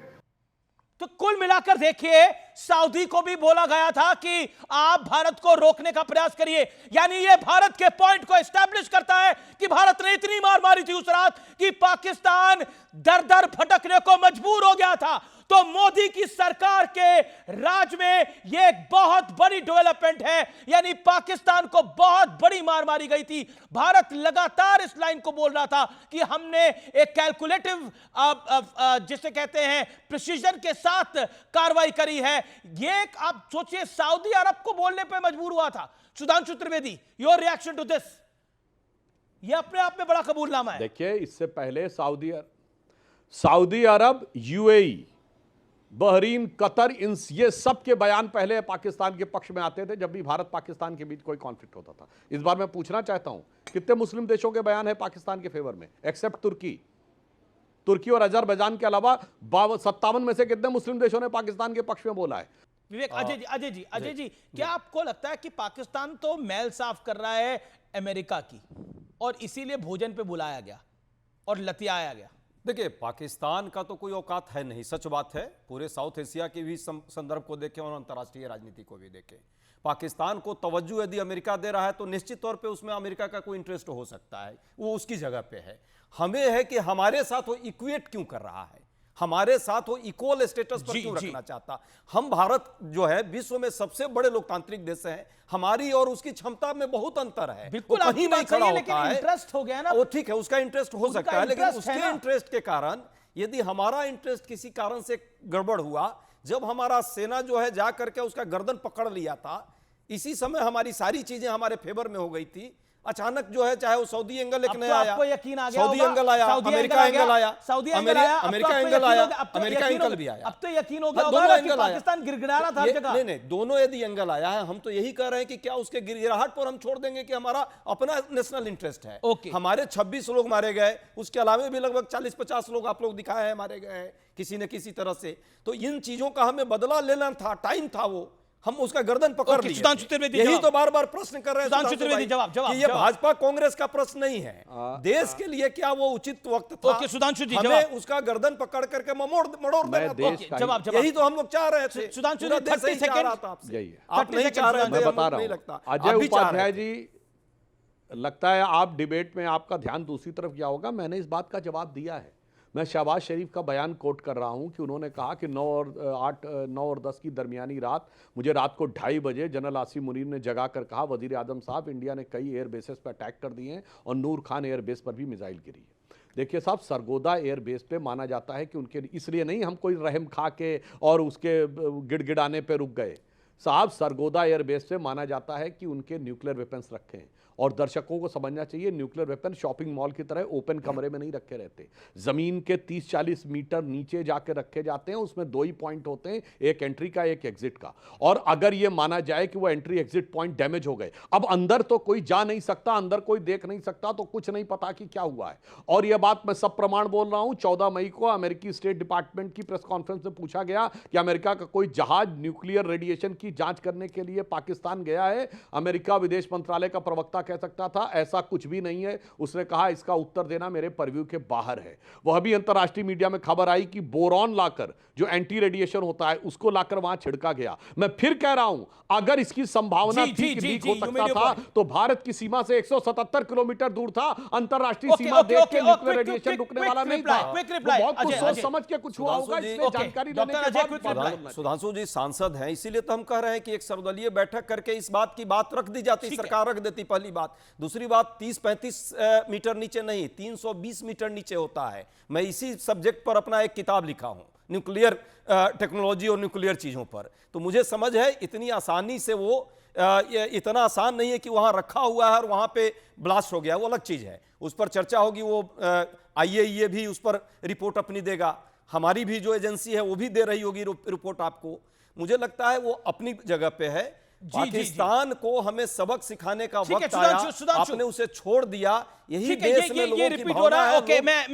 तो कुल मिलाकर देखिए, सऊदी को भी बोला गया था कि आप भारत को रोकने का प्रयास करिए। यानी ये भारत के पॉइंट को एस्टैब्लिश करता है कि भारत ने इतनी मार मारी थी उस रात कि पाकिस्तान दर दर भटकने को मजबूर हो गया था। तो मोदी की सरकार के राज में यह एक बहुत बड़ी डेवलपमेंट है। यानी पाकिस्तान को बहुत बड़ी मार मारी गई थी। भारत लगातार इस लाइन को बोल रहा था कि हमने एक कैलकुलेटिव जिसे कहते हैं प्रिसीजन के साथ कार्रवाई करी है। ये आप सोचिए, सऊदी अरब को बोलने पे मजबूर हुआ था। Sudhanshu Trivedi, your reaction to this? ये अपने आप में बड़ा कबूलनामा है। देखिए, इससे पहले सऊदी अरब, यूएई, बहरीन, कतर, ये सब के बयान पहले पाकिस्तान के पक्ष में आते थे जब भी भारत पाकिस्तान के बीच कोई कॉन्फ्लिक्ट होता था। इस बार मैं पूछना चाहता हूं, कितने मुस्लिम देशों के बयान है पाकिस्तान के फेवर में, एक्सेप्ट तुर्की और अजरबैजान के अलावा 57 में से कितने मुस्लिम देशों ने पाकिस्तान के पक्ष में बोला है? विवेक, अजय जी, क्या आपको लगता है कि पाकिस्तान तो मैल साफ कर रहा है अमेरिका की और इसीलिए भोजन पे बुलाया गया और लतियाया गया? देखिए, पाकिस्तान का तो कोई औकात है नहीं, सच बात है। पूरे साउथ एशिया के भी संदर्भ को देखें और अंतर्राष्ट्रीय राजनीति को भी देखें, पाकिस्तान को तवज्जो यदि अमेरिका दे रहा है तो निश्चित तौर पे उसमें अमेरिका का कोई इंटरेस्ट हो सकता है, वो उसकी जगह पे है। हमें है कि हमारे साथ वो इक्वेट क्यों कर रहा है, हमारे साथ वो इक्वल स्टेटस पर क्यों रखना चाहता। हम भारत जो है विश्व में सबसे बड़े लोकतांत्रिक देश हैं, हमारी और उसकी क्षमता में बहुत अंतर है। बिल्कुल, कहीं नहीं खड़ा होता है। इंटरेस्ट हो गया ना, वो ठीक है, उसका इंटरेस्ट हो सकता है, लेकिन उसके इंटरेस्ट के कारण यदि हमारा इंटरेस्ट किसी कारण से गड़बड़ हुआ, जब हमारा सेना जो है जा करके उसका गर्दन पकड़ लिया था, इसी समय हमारी सारी चीजें हमारे फेवर में हो गई थी। अचानक जो है, चाहे वो सऊदी एंगल एक नया आया, यकीन आ गया, सऊदी एंगल आया, अमेरिका एंगल आया, अमेरिका एंगल आया, अमेरिका एंगल भी आया। अब तो यकीन हो गया होगा कि पाकिस्तान गिड़गिड़ा रहा था हर जगह। नहीं, दोनों यदि एंगल आया है, हम तो यही कह रहे हैं कि क्या उसके गिड़गिड़ाहट पर हम छोड़ देंगे कि हमारा अपना नेशनल इंटरेस्ट है। हमारे 26 लोग मारे गए, उसके अलावा भी लगभग 40-50 लोग आप लोग दिखाए हैं मारे गए हैं किसी न किसी तरह से। तो इन चीजों का हमें बदला लेना था, टाइम था वो, हम उसका गर्दन पकड़ लिए। सुधांशु त्रिवेदी यही तो बार बार प्रश्न कर रहे हैं सुधांशु त्रिवेदी, जवाब कि ये भाजपा कांग्रेस का प्रश्न नहीं है, देश के लिए क्या वो उचित वक्त था? ओके सुधांशु जी, हमें उसका गर्दन पकड़ करके मरोड़ देना था। जवाब यही तो हम लोग चाह रहे थे। सुधांशु जी 30 सेकंड, यही है आप नहीं चाह रहे थे, मैं बता रहा नहीं हूं। लगता। अजय उपाध्याय जी, लगता है आप डिबेट में आपका ध्यान दूसरी तरफ गया होगा। मैंने इस बात का जवाब दिया है। मैं शहबाज शरीफ का बयान कोट कर रहा हूं कि उन्होंने कहा कि 9 और 10 की दरमियानी रात, मुझे रात को 2:30 बजे जनरल आसिम मुनीर ने जगा कर कहा, वजीर आजम साहब, इंडिया ने कई एयर बेसेस पर अटैक कर दिए हैं और नूर खान एयर बेस पर भी मिसाइल गिरी है। देखिए साहब, सरगोदा एयर बेस पे माना जाता है कि उनके, इसलिए नहीं हम कोई रहम खा के और उसके गिड़गिड़ाने पे रुक गए साहब। सरगोदा एयर बेस पे माना जाता है कि उनके न्यूक्लियर वेपन्स रखे हैं, और दर्शकों को समझना चाहिए न्यूक्लियर वेपन शॉपिंग मॉल की तरह ओपन कमरे में नहीं रखे रहते, जमीन के 30-40 मीटर नीचे जाके रखे जाते हैं। उसमें 2 ही पॉइंट होते हैं, एक एंट्री का, एक एग्जिट का। और अगर ये माना जाए कि वो एंट्री एग्जिट पॉइंट डैमेज हो गए, अब अंदर तो कोई जा नहीं सकता, अंदर कोई देख नहीं सकता, तो कुछ नहीं पता कि क्या हुआ है। और यह बात मैं सब प्रमाण बोल रहा हूं। 14 मई को अमेरिकी स्टेट डिपार्टमेंट की प्रेस कॉन्फ्रेंस में पूछा गया कि अमेरिका का कोई जहाज न्यूक्लियर रेडिएशन की जांच करने के लिए पाकिस्तान गया है। अमेरिका विदेश मंत्रालय का प्रवक्ता कह सकता था ऐसा कुछ भी नहीं है। उसने कहा इसका उत्तर देना मेरे परव्यू के बाहर है। वह भी अंतरराष्ट्रीय मीडिया में खबर आई कि बोरॉन लाकर, जो एंटी रेडिएशन होता है, उसको लाकर वहां छिड़का गया। मैं फिर कह रहा हूं, अगर इसकी संभावना थी कि लीक हो सकता था, तो भारत की सीमा से 177 किलोमीटर दूर था। अंतरराष्ट्रीय सीमा देख के न्यूक्लियर रेडिएशन रुकने वाला नहीं था। बहुत कुछ सोच समझ के कुछ हुआ होगा, इसमें जानकारी लेने के बाद। सुधांशु जी सांसद हैं, इसीलिए तो हम कह रहे हैं कि एक सर्वदलीय बैठक करके इस बात की बात रख दी जाती, सरकार रख देती। पहली बात। दूसरी बात, 30-35 मीटर नीचे नहीं, 320 मीटर नीचे होता है। मैं इसी सब्जेक्ट पर अपना एक किताब लिखा हूं, न्यूक्लियर टेक्नोलॉजी और न्यूक्लियर चीजों पर। तो मुझे समझ है इतनी आसानी से वो इतना आसान नहीं है कि वहां रखा हुआ है और वहां पे ब्लास्ट हो गया, वो अलग चीज है। उस पर चर्चा होगी, वो IAEA भी उस पर रिपोर्ट अपनी देगा, हमारी भी जो एजेंसी है वो भी दे रही होगी रिपोर्ट आपको। मुझे लगता है वो अपनी जगह पे है। पाकिस्तान को हमें सबक सिखाने का वक्त आया, आपने उसे छोड़ दिया। यही देश में लोगों की भावना है। ओके, मैं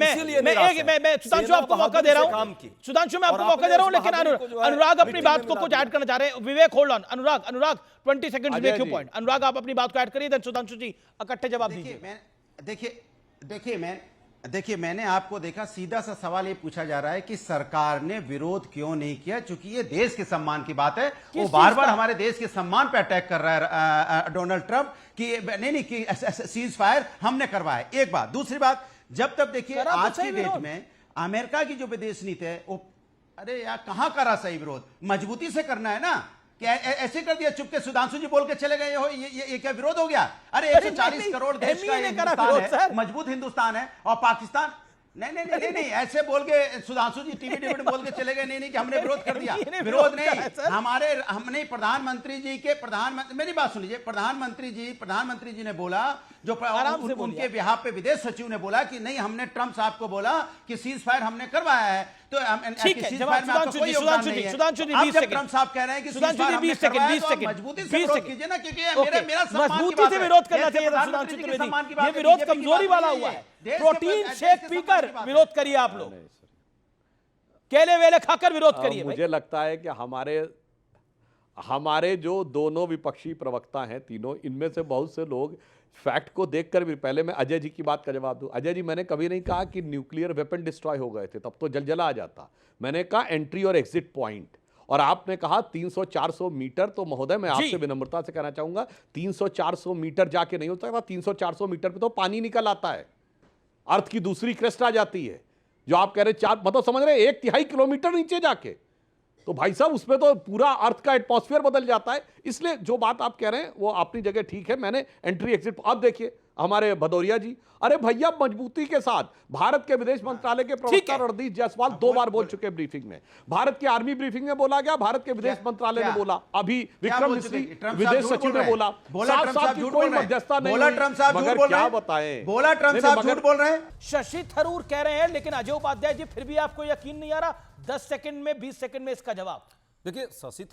सुधांशु आपको मौका दे रहा हूं। सुधांशु मैं आपको मौका दे रहा हूं, लेकिन अनुराग अपनी बात को कुछ ऐड करना चाह रहे हैं। Vivek hold on. Anurag 20 seconds make your point. Anurag आप अपनी बात को ऐड करिए, देन सुधांशु जी इकट्ठे जवाब दीजिए। देखिए मैंने आपको देखा, सीधा सा सवाल ये पूछा जा रहा है कि सरकार ने विरोध क्यों नहीं किया, क्योंकि ये देश के सम्मान की बात है। वो बार बार हमारे देश के सम्मान पे अटैक कर रहा है डोनाल्ड ट्रंप कि नहीं कि सीज फायर हमने करवाया। एक बात। दूसरी बात, जब तक देखिए आज की डेट में अमेरिका की जो विदेश नीति है वो, अरे यार कहां करा सही विरोध, मजबूती से करना है ना, क्या ऐसे कर दिया चुपके सुधांशु जी बोल के चले गए हो, ये क्या विरोध हो गया? अरे 140 करोड़ देश का हिंदुस्तान है, मजबूत हिंदुस्तान है, और पाकिस्तान नहीं ऐसे बोल के सुधांशु जी टीवी डिबेट बोल के चले गए, नहीं कि हमने विरोध कर दिया। विरोध नहीं, हमने प्रधानमंत्री जी के मेरी बात सुन लीजिए। प्रधानमंत्री जी ने बोला, जो उनके बिहाफ पे विदेश सचिव ने बोला कि नहीं, हमने ट्रंप साहब को बोला कि सीज फायर हमने करवाया है। तो ट्रंप साहब कह रहे हैं कि सीज फायर हमने करवाया, तो मजबूती से विरोध कीजिए ना, क्योंकि मेरा मजबूती से विरोध करना चाहिए। सुधांशु त्रिवेदी, ये विरोध कमजोरी वाला हुआ है। प्रोटीन शेक पीकर विरोध करिए, आप लोग केले वेले खाकर विरोध करिए। मुझे लगता है कि हमारे जो दोनों विपक्षी प्रवक्ता हैं तीनों, इनमें से बहुत से लोग फैक्ट को देखकर भी, पहले मैं अजय जी की बात का जवाब दूं। अजय जी, मैंने कभी नहीं कहा कि न्यूक्लियर वेपन डिस्ट्रॉय हो गए थे, तब तो जलजला आ जाता। मैंने कहा एंट्री और एग्जिट पॉइंट, और आपने कहा 300-400 मीटर। तो महोदय मैं आपसे विनम्रता से कहना चाहूंगा, 300-400 मीटर जाके नहीं होता, 300-400 मीटर पे तो पानी निकल आता है, अर्थ की दूसरी क्रेस्ट आ जाती है। जो आप कह रहे 4, मतलब समझ रहे 1/3 किलोमीटर नीचे जाके, तो भाई साहब उसमें तो पूरा अर्थ का एटमॉस्फेयर बदल जाता है। इसलिए जो बात आप कह रहे हैं वो अपनी जगह ठीक है। मैंने एंट्री एग्जिट, अब देखिए हमारे भदौरिया जी, अरे भैया मजबूती के साथ भारत के विदेश मंत्रालय के प्रवक्ता रणदीप जायसवाल 2 बार बोल चुके ब्रीफिंग में, भारत की आर्मी ब्रीफिंग में बोला गया, भारत के विदेश मंत्रालय ने बोला, अभी विक्रम मिश्री विदेश सचिव ने बोला, साफ की कोई मध्यस्थता नहीं, मगर क्या बताएं, बोला ट्रंप साहब झूठ बोल रहे हैं। शशि थरूर कह रहे हैं, लेकिन अजय उपाध्याय जी फिर भी आपको यकीन नहीं आ रहा। 10 सेकंड में 20 सेकंड में इसका जवाब। देखिए शशि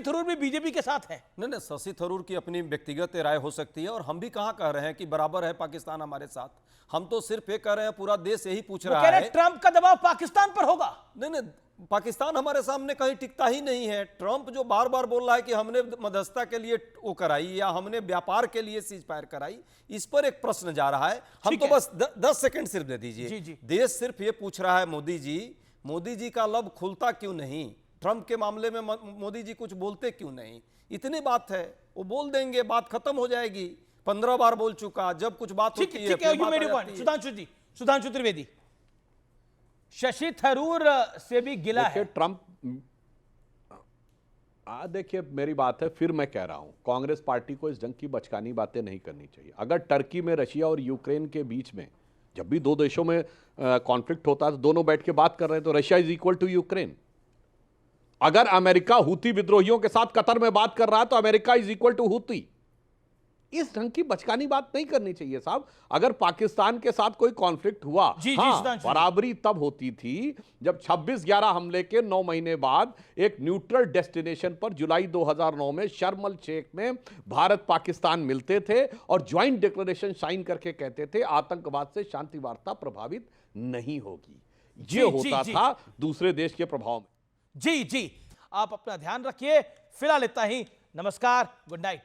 थरूर भी बीजेपी के साथ है। नहीं, शशि थरूर की अपनी व्यक्तिगत राय हो सकती है, और हम भी कहां कह रहे हैं कि बराबर है पाकिस्तान हमारे साथ। हम तो सिर्फ ये कह रहे हैं, पूरा देश यही पूछ रहा है, ट्रंप का दबाव पाकिस्तान पर होगा। नहीं, पाकिस्तान हमारे सामने कहीं टिकता ही नहीं है। ट्रंप जो बार बार बोल रहा है कि हमने मध्यस्थता के लिए वो कराई या हमने व्यापार के लिए सीज फायर कराई, इस पर एक प्रश्न जा रहा है। हम तो बस 10 सेकंड सिर्फ दे दीजिए। देश सिर्फ ये पूछ रहा है, मोदी जी का लब खुलता क्यों नहीं? ट्रंप के मामले में मोदी जी कुछ बोलते क्यों नहीं? इतनी बात है, वो बोल देंगे, बात खत्म हो जाएगी। 15 बार बोल चुका, जब कुछ बात होती है। सुधांशु त्रिवेदी, शशि थरूर से भी गिला है ट्रंप। देखिए मेरी बात है, फिर मैं कह रहा हूं, कांग्रेस पार्टी को इस जंग की बचकानी बातें नहीं करनी चाहिए। अगर टर्की में रशिया और यूक्रेन के बीच में जब भी दो देशों में कॉन्फ्लिक्ट होता है तो दोनों बैठ के बात कर रहे हैं, तो Russia is equal to Ukraine. अगर अमेरिका हूती विद्रोहियों के साथ कतर में बात कर रहा है तो America is equal to Houthi. इस ढंग की बचकानी बात नहीं करनी चाहिए साहब। अगर पाकिस्तान के साथ कोई कॉन्फ्लिक्ट हुआ, बराबरी तब होती थी जब 26/11 हमले के 9 महीने बाद एक न्यूट्रल डेस्टिनेशन पर जुलाई 2009 में शर्म अल शेख में भारत पाकिस्तान मिलते थे और ज्वाइंट डिक्लेरेशन साइन करके कहते थे आतंकवाद से शांति वार्ता प्रभावित नहीं होगी। ये होता था दूसरे देश के प्रभाव में। जी, आप अपना ध्यान रखिए। फिलहाल इतना ही। नमस्कार, गुड नाइट।